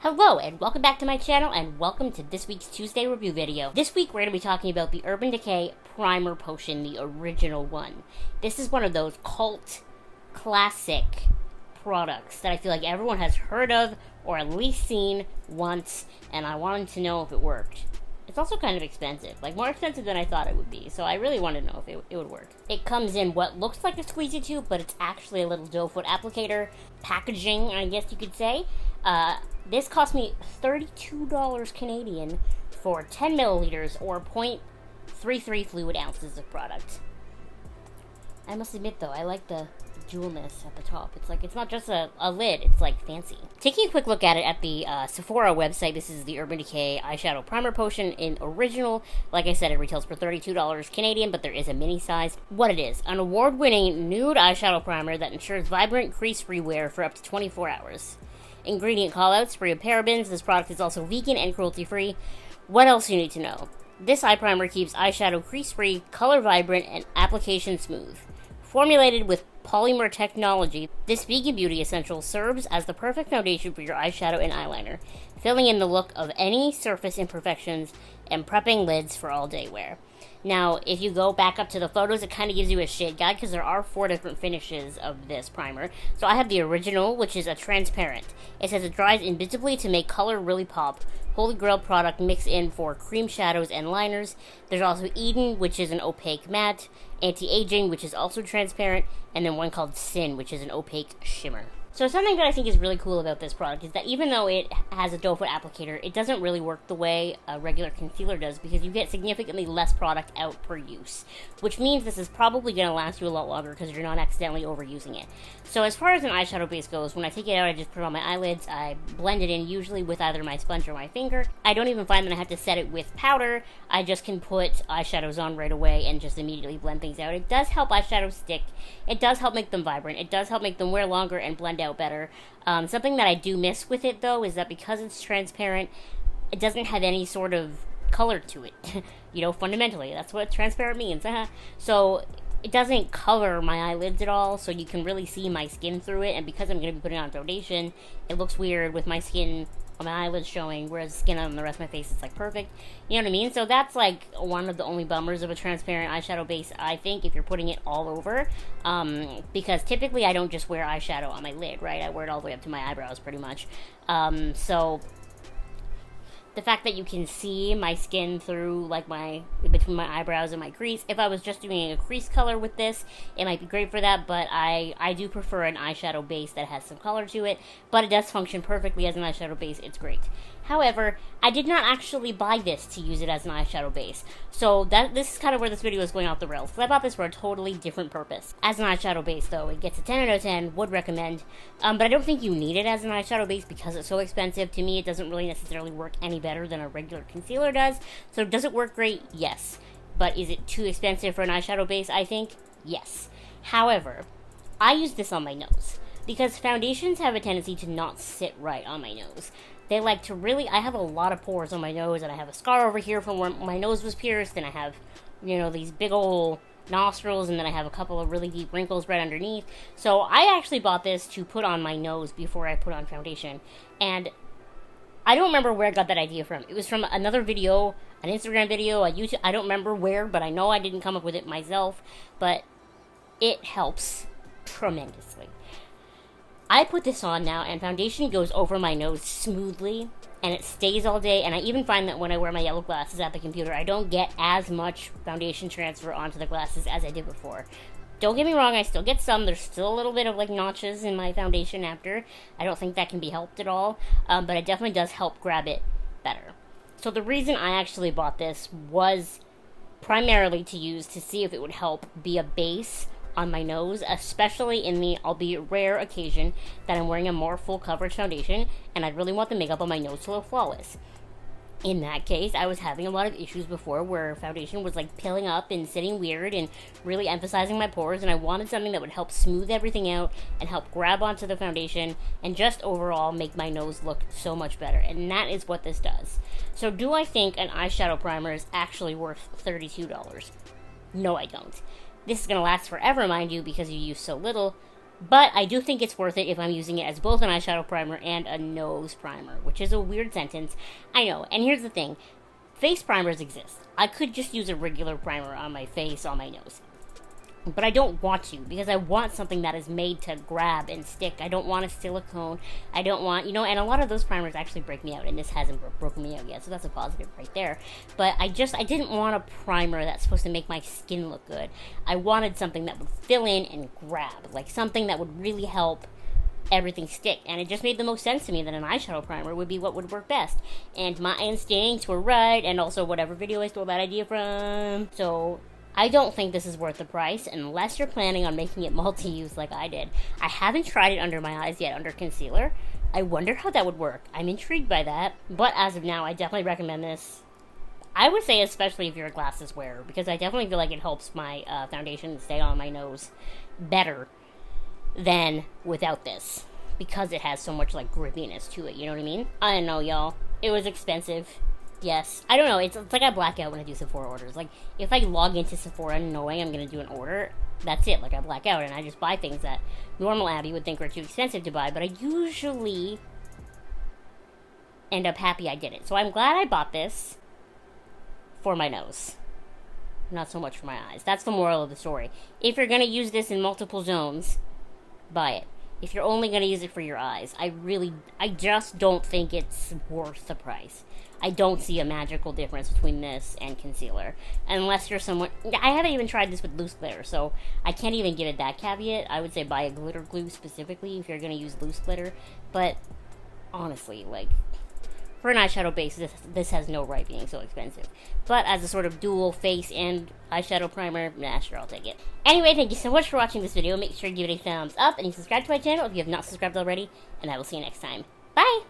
Hello and welcome back to my channel and welcome to this week's Tuesday review video. This week we're going to be talking about the Urban Decay Primer Potion, the original one. This is one of those cult classic products that I feel like everyone has heard of or at least seen once, and I wanted to know if it worked. It's also kind of expensive, like more expensive than I thought it would be, so I really wanted to know if it would work. It comes in what looks like a squeezy tube, but it's actually a little doe foot applicator packaging, I guess you could say. This cost me $32 Canadian for 10 milliliters or 0.33 fluid ounces of product. I must admit though, I like the jewelness at the top. It's not just a lid, it's like fancy. Taking a quick look at it at the Sephora website, this is the Urban Decay Eyeshadow Primer Potion in original. Like I said, it retails for $32 Canadian, but there is a mini size. What it is, an award-winning nude eyeshadow primer that ensures vibrant, crease-free wear for up to 24 hours. Ingredient callouts: free of parabens. This product is also vegan and cruelty-free. What else you need to know? This eye primer keeps eyeshadow crease-free, color vibrant, and application smooth. Formulated with polymer technology, this vegan beauty essential serves as the perfect foundation for your eyeshadow and eyeliner, filling in the look of any surface imperfections and prepping lids for all-day wear. Now, if you go back up to the photos, it kind of gives you a shade guide because there are 4 different finishes of this primer. So I have the original, which is a transparent. It says it dries invisibly to make color really pop. Holy Grail product mix in for cream shadows and liners. There's also Eden, which is an opaque matte, Anti-Aging, which is also transparent, and then one called Sin, which is an opaque shimmer. So something that I think is really cool about this product is that even though it has a doe foot applicator, it doesn't really work the way a regular concealer does because you get significantly less product out per use, which means this is probably going to last you a lot longer because you're not accidentally overusing it. So as far as an eyeshadow base goes, when I take it out, I just put it on my eyelids. I blend it in usually with either my sponge or my finger. I don't even find that I have to set it with powder. I just can put eyeshadows on right away and just immediately blend things out. It does help eyeshadows stick. It does help make them vibrant. It does help make them wear longer and blend out better. Something that I do miss with it though is that because it's transparent, it doesn't have any sort of color to it. Fundamentally, that's what transparent means. So it doesn't color my eyelids at all, so you can really see my skin through it, and because I'm going to be putting on foundation, it looks weird with my skin on my eyelids showing, whereas the skin on the rest of my face is like perfect. You know what I mean? So that's like one of the only bummers of a transparent eyeshadow base, I think, if you're putting it all over. Because typically I don't just wear eyeshadow on my lid, right? I wear it all the way up to my eyebrows pretty much. So the fact that you can see my skin through, like, between my eyebrows and my crease. If I was just doing a crease color with this, it might be great for that, but I do prefer an eyeshadow base that has some color to it, but it does function perfectly as an eyeshadow base. It's great. However, I did not actually buy this to use it as an eyeshadow base, so this is kind of where this video is going off the rails, because I bought this for a totally different purpose. As an eyeshadow base, though, it gets a 10 out of 10, would recommend, but I don't think you need it as an eyeshadow base because it's so expensive. To me, it doesn't really necessarily work any better than a regular concealer does. So does it work great? Yes. But is it too expensive for an eyeshadow base? I think yes. However, I use this on my nose because foundations have a tendency to not sit right on my nose. They like to really, I have a lot of pores on my nose, and I have a scar over here from where my nose was pierced, and I have, these big old nostrils, and then I have a couple of really deep wrinkles right underneath. So I actually bought this to put on my nose before I put on foundation, and I don't remember where I got that idea from. It was from another video, an Instagram video, a YouTube, I don't remember where, but I know I didn't come up with it myself, but it helps tremendously. I put this on now, and foundation goes over my nose smoothly, and it stays all day, and I even find that when I wear my yellow glasses at the computer, I don't get as much foundation transfer onto the glasses as I did before. Don't get me wrong, I still get some. There's still a little bit of, notches in my foundation after. I don't think that can be helped at all, but it definitely does help grab it better. So the reason I actually bought this was primarily to use to see if it would help be a base on my nose, especially in the albeit rare occasion that I'm wearing a more full coverage foundation and I really want the makeup on my nose to look flawless. In that case, I was having a lot of issues before where foundation was pilling up and sitting weird and really emphasizing my pores, and I wanted something that would help smooth everything out and help grab onto the foundation and just overall make my nose look so much better, and that is what this does. So do I think an eyeshadow primer is actually worth $32? No, I don't. This is going to last forever, mind you, because you use so little, But I do think it's worth it if I'm using it as both an eyeshadow primer and a nose primer, which is a weird sentence. I know. And here's the thing. Face primers exist. I could just use a regular primer on my face, on my nose. But I don't want to, because I want something that is made to grab and stick. I don't want a silicone. I don't want, and a lot of those primers actually break me out, and this hasn't broken me out yet, so that's a positive right there. But I didn't want a primer that's supposed to make my skin look good. I wanted something that would fill in and grab, like something that would really help everything stick. And it just made the most sense to me that an eyeshadow primer would be what would work best. And my instincts were right, and also whatever video I stole that idea from. So I don't think this is worth the price unless you're planning on making it multi-use like I did. I haven't tried it under my eyes yet, under concealer. I wonder how that would work. I'm intrigued by that. But as of now, I definitely recommend this. I would say especially if you're a glasses wearer, because I definitely feel like it helps my foundation stay on my nose better than without this, because it has so much like grippiness to it, you know what I mean? I don't know, y'all. It was expensive. Yes. I don't know, it's like I black out when I do Sephora orders. Like, if I log into Sephora knowing I'm going to do an order, that's it. Like, I black out and I just buy things that normal Abby would think are too expensive to buy, but I usually end up happy I did it. So I'm glad I bought this for my nose. Not so much for my eyes. That's the moral of the story. If you're going to use this in multiple zones, buy it. If you're only going to use it for your eyes, I just don't think it's worth the price. I don't see a magical difference between this and concealer. Unless you're someone... I haven't even tried this with loose glitter, so I can't even give it that caveat. I would say buy a glitter glue specifically if you're going to use loose glitter. But, honestly, like, for an eyeshadow base, this has no right being so expensive. But as a sort of dual face and eyeshadow primer, nah, sure, I'll take it. Anyway, thank you so much for watching this video. Make sure to give it a thumbs up and you subscribe to my channel if you have not subscribed already. And I will see you next time. Bye!